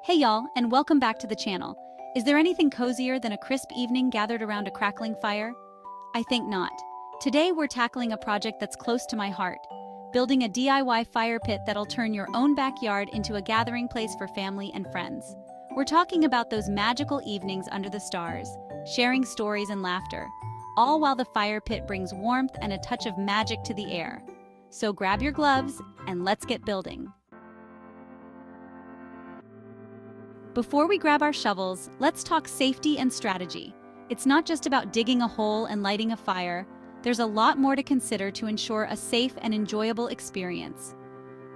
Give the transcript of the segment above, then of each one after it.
Hey y'all, and welcome back to the channel. Is there anything cozier than a crisp evening gathered around a crackling fire? I think not. Today we're tackling a project that's close to my heart, building a DIY fire pit that'll turn your own backyard into a gathering place for family and friends. We're talking about those magical evenings under the stars, sharing stories and laughter, all while the fire pit brings warmth and a touch of magic to the air. So grab your gloves and let's get building. Before we grab our shovels, let's talk safety and strategy. It's not just about digging a hole and lighting a fire. There's a lot more to consider to ensure a safe and enjoyable experience.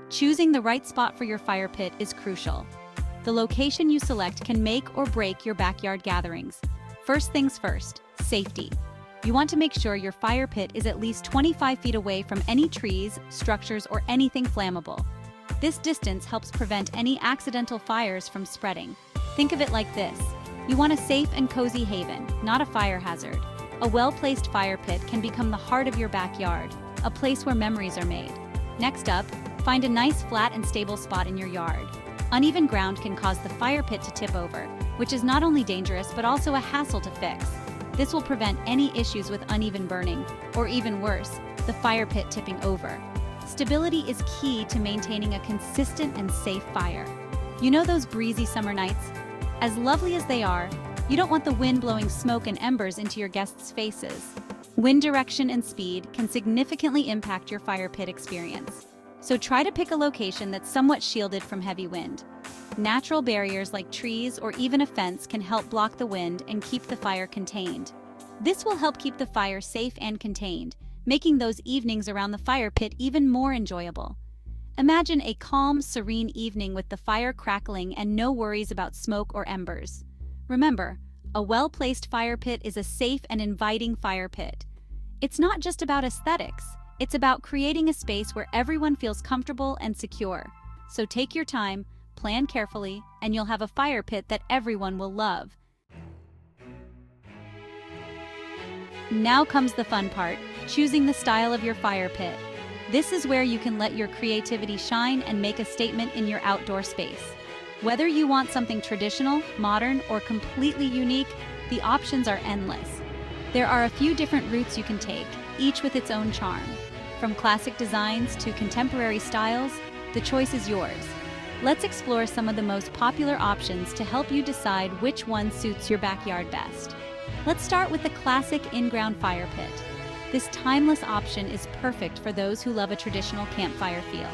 Choosing the right spot for your fire pit is crucial. The location you select can make or break your backyard gatherings. First things first, safety. You want to make sure your fire pit is at least 25 feet away from any trees, structures, or anything flammable. This distance helps prevent any accidental fires from spreading. Think of it like this. You want a safe and cozy haven, not a fire hazard. A well-placed fire pit can become the heart of your backyard, a place where memories are made. Next up, find a nice flat and stable spot in your yard. Uneven ground can cause the fire pit to tip over, which is not only dangerous but also a hassle to fix. This will prevent any issues with uneven burning, or even worse, the fire pit tipping over. Stability is key to maintaining a consistent and safe fire. You know those breezy summer nights? As lovely as they are, you don't want the wind blowing smoke and embers into your guests' faces. Wind direction and speed can significantly impact your fire pit experience. So try to pick a location that's somewhat shielded from heavy wind. Natural barriers like trees or even a fence can help block the wind and keep the fire contained. This will help keep the fire safe and contained, making those evenings around the fire pit even more enjoyable. Imagine a calm, serene evening with the fire crackling and no worries about smoke or embers. Remember, a well-placed fire pit is a safe and inviting fire pit. It's not just about aesthetics, it's about creating a space where everyone feels comfortable and secure. So take your time, plan carefully, and you'll have a fire pit that everyone will love. Now comes the fun part, choosing the style of your fire pit. This is where you can let your creativity shine and make a statement in your outdoor space. Whether you want something traditional, modern, or completely unique, the options are endless. There are a few different routes you can take, each with its own charm. From classic designs to contemporary styles, the choice is yours. Let's explore some of the most popular options to help you decide which one suits your backyard best. Let's start with the classic in-ground fire pit. This timeless option is perfect for those who love a traditional campfire feel.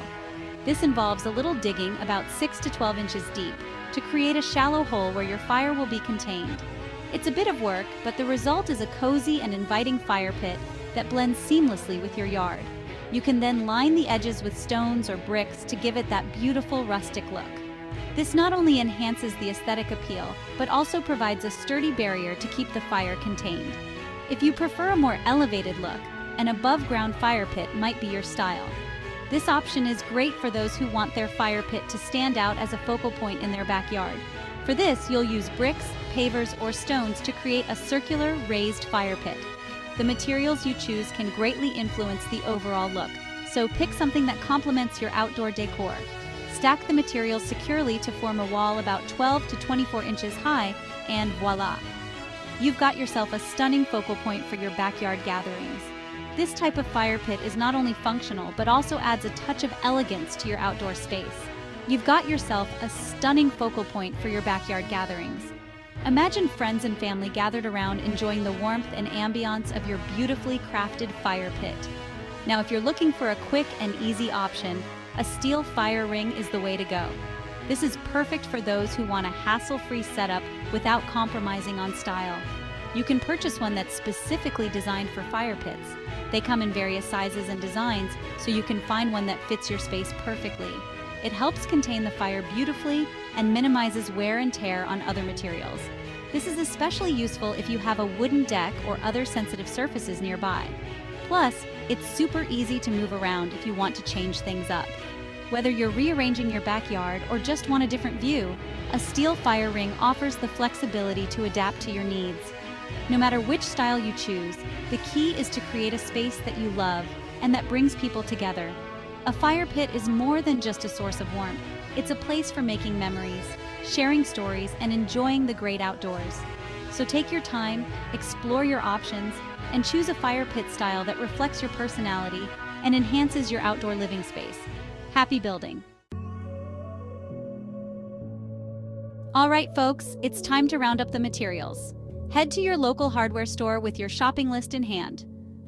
This involves a little digging about 6 to 12 inches deep to create a shallow hole where your fire will be contained. It's a bit of work, but the result is a cozy and inviting fire pit that blends seamlessly with your yard. You can then line the edges with stones or bricks to give it that beautiful rustic look. This not only enhances the aesthetic appeal, but also provides a sturdy barrier to keep the fire contained. If you prefer a more elevated look, an above-ground fire pit might be your style. This option is great for those who want their fire pit to stand out as a focal point in their backyard. For this, you'll use bricks, pavers, or stones to create a circular, raised fire pit. The materials you choose can greatly influence the overall look, so pick something that complements your outdoor decor. Stack the materials securely to form a wall about 12 to 24 inches high, and voila! You've got yourself a stunning focal point for your backyard gatherings. This type of fire pit is not only functional, but also adds a touch of elegance to your outdoor space. You've got yourself a stunning focal point for your backyard gatherings. Imagine friends and family gathered around enjoying the warmth and ambiance of your beautifully crafted fire pit. Now, if you're looking for a quick and easy option, a steel fire ring is the way to go. This is perfect for those who want a hassle-free setup without compromising on style. You can purchase one that's specifically designed for fire pits. They come in various sizes and designs, so you can find one that fits your space perfectly. It helps contain the fire beautifully and minimizes wear and tear on other materials. This is especially useful if you have a wooden deck or other sensitive surfaces nearby. Plus, it's super easy to move around if you want to change things up. Whether you're rearranging your backyard or just want a different view, a steel fire ring offers the flexibility to adapt to your needs. No matter which style you choose, the key is to create a space that you love and that brings people together. A fire pit is more than just a source of warmth. It's a place for making memories, sharing stories, and enjoying the great outdoors. So take your time, explore your options, and choose a fire pit style that reflects your personality and enhances your outdoor living space. Happy building! All right, folks, it's time to round up the materials. Head to your local hardware store with your shopping list in hand.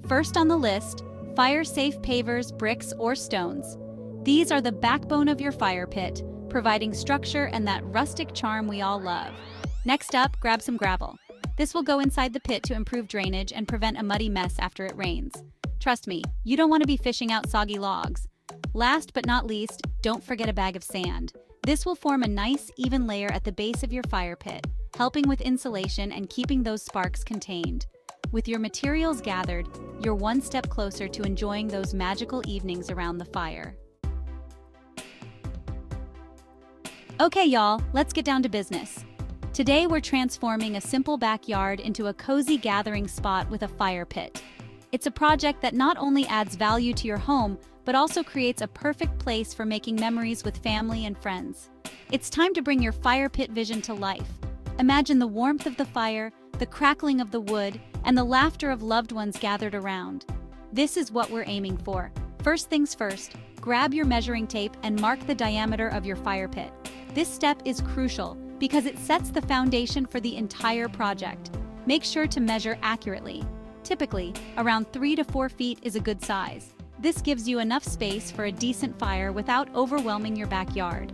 First on the list, fire-safe pavers, bricks, or stones. These are the backbone of your fire pit, providing structure and that rustic charm we all love. Next up, grab some gravel. This will go inside the pit to improve drainage and prevent a muddy mess after it rains. Trust me, you don't want to be fishing out soggy logs. Last but not least, don't forget a bag of sand. This will form a nice, even layer at the base of your fire pit, helping with insulation and keeping those sparks contained. With your materials gathered, you're one step closer to enjoying those magical evenings around the fire. Okay, y'all, let's get down to business. Today, we're transforming a simple backyard into a cozy gathering spot with a fire pit. It's a project that not only adds value to your home, but also creates a perfect place for making memories with family and friends. It's time to bring your fire pit vision to life. Imagine the warmth of the fire, the crackling of the wood, and the laughter of loved ones gathered around. This is what we're aiming for. First things first, grab your measuring tape and mark the diameter of your fire pit. This step is crucial because it sets the foundation for the entire project. Make sure to measure accurately. Typically, around 3 to 4 feet is a good size. This gives you enough space for a decent fire without overwhelming your backyard.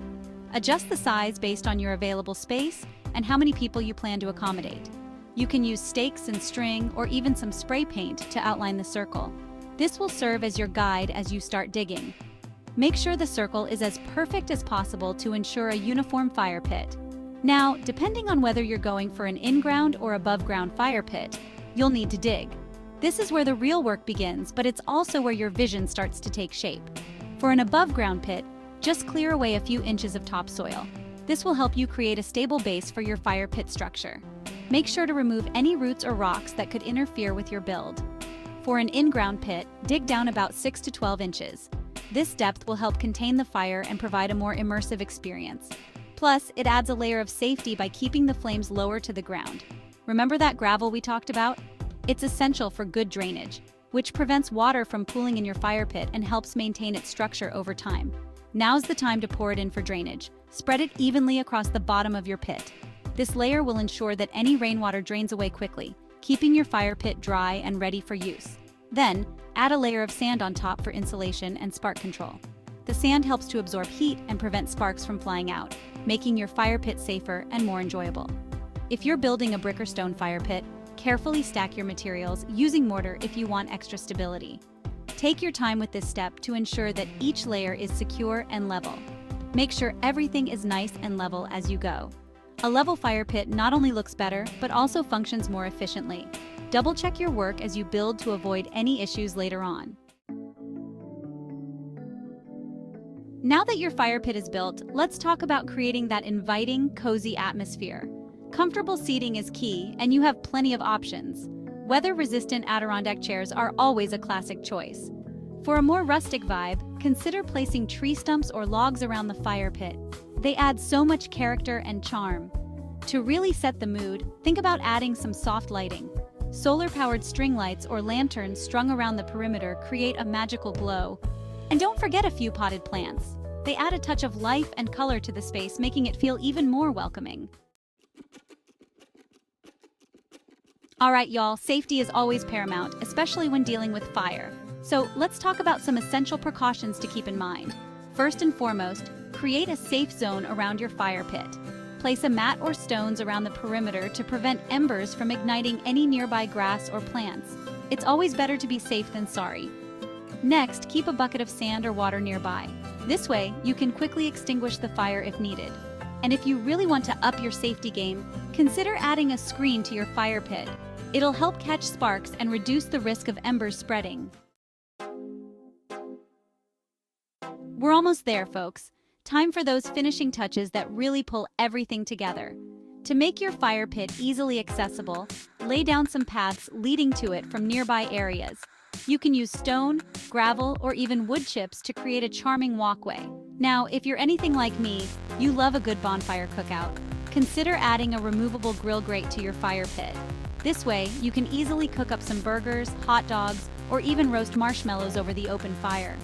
Adjust the size based on your available space and how many people you plan to accommodate. You can use stakes and string or even some spray paint to outline the circle. This will serve as your guide as you start digging. Make sure the circle is as perfect as possible to ensure a uniform fire pit. Now, depending on whether you're going for an in-ground or above-ground fire pit, you'll need to dig. This is where the real work begins, but it's also where your vision starts to take shape. For an above-ground pit, just clear away a few inches of topsoil. This will help you create a stable base for your fire pit structure. Make sure to remove any roots or rocks that could interfere with your build. For an in-ground pit, dig down about 6 to 12 inches. This depth will help contain the fire and provide a more immersive experience. Plus, it adds a layer of safety by keeping the flames lower to the ground. Remember that gravel we talked about? It's essential for good drainage, which prevents water from pooling in your fire pit and helps maintain its structure over time. Now's the time to pour it in for drainage. Spread it evenly across the bottom of your pit. This layer will ensure that any rainwater drains away quickly, keeping your fire pit dry and ready for use. Then, add a layer of sand on top for insulation and spark control. The sand helps to absorb heat and prevent sparks from flying out, making your fire pit safer and more enjoyable. If you're building a brick or stone fire pit, carefully stack your materials using mortar if you want extra stability. Take your time with this step to ensure that each layer is secure and level. Make sure everything is nice and level as you go. A level fire pit not only looks better, but also functions more efficiently. Double-check your work as you build to avoid any issues later on. Now that your fire pit is built, let's talk about creating that inviting, cozy atmosphere. Comfortable seating is key, and you have plenty of options. Weather-resistant Adirondack chairs are always a classic choice. For a more rustic vibe, consider placing tree stumps or logs around the fire pit. They add so much character and charm. To really set the mood, think about adding some soft lighting. Solar-powered string lights or lanterns strung around the perimeter create a magical glow. And don't forget a few potted plants. They add a touch of life and color to the space, making it feel even more welcoming. All right, y'all, safety is always paramount, especially when dealing with fire. So let's talk about some essential precautions to keep in mind. First and foremost, create a safe zone around your fire pit. Place a mat or stones around the perimeter to prevent embers from igniting any nearby grass or plants. It's always better to be safe than sorry. Next, keep a bucket of sand or water nearby. This way, you can quickly extinguish the fire if needed. And if you really want to up your safety game, consider adding a screen to your fire pit. It'll help catch sparks and reduce the risk of embers spreading. We're almost there, folks. Time for those finishing touches that really pull everything together. To make your fire pit easily accessible, lay down some paths leading to it from nearby areas. You can use stone, gravel, or even wood chips to create a charming walkway. Now, if you're anything like me, you love a good bonfire cookout. Consider adding a removable grill grate to your fire pit. This way, you can easily cook up some burgers, hot dogs, or even roast marshmallows over the open fire.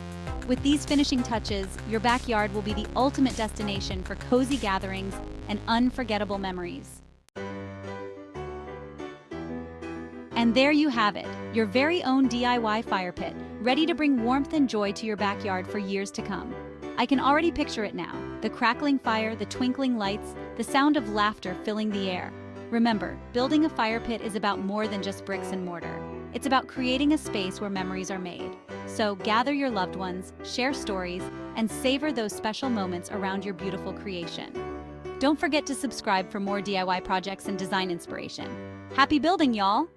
With these finishing touches, your backyard will be the ultimate destination for cozy gatherings and unforgettable memories. And there you have it, your very own DIY fire pit, ready to bring warmth and joy to your backyard for years to come. I can already picture it now, the crackling fire, the twinkling lights, the sound of laughter filling the air. Remember, building a fire pit is about more than just bricks and mortar. It's about creating a space where memories are made. So gather your loved ones, share stories, and savor those special moments around your beautiful creation. Don't forget to subscribe for more DIY projects and design inspiration. Happy building, y'all!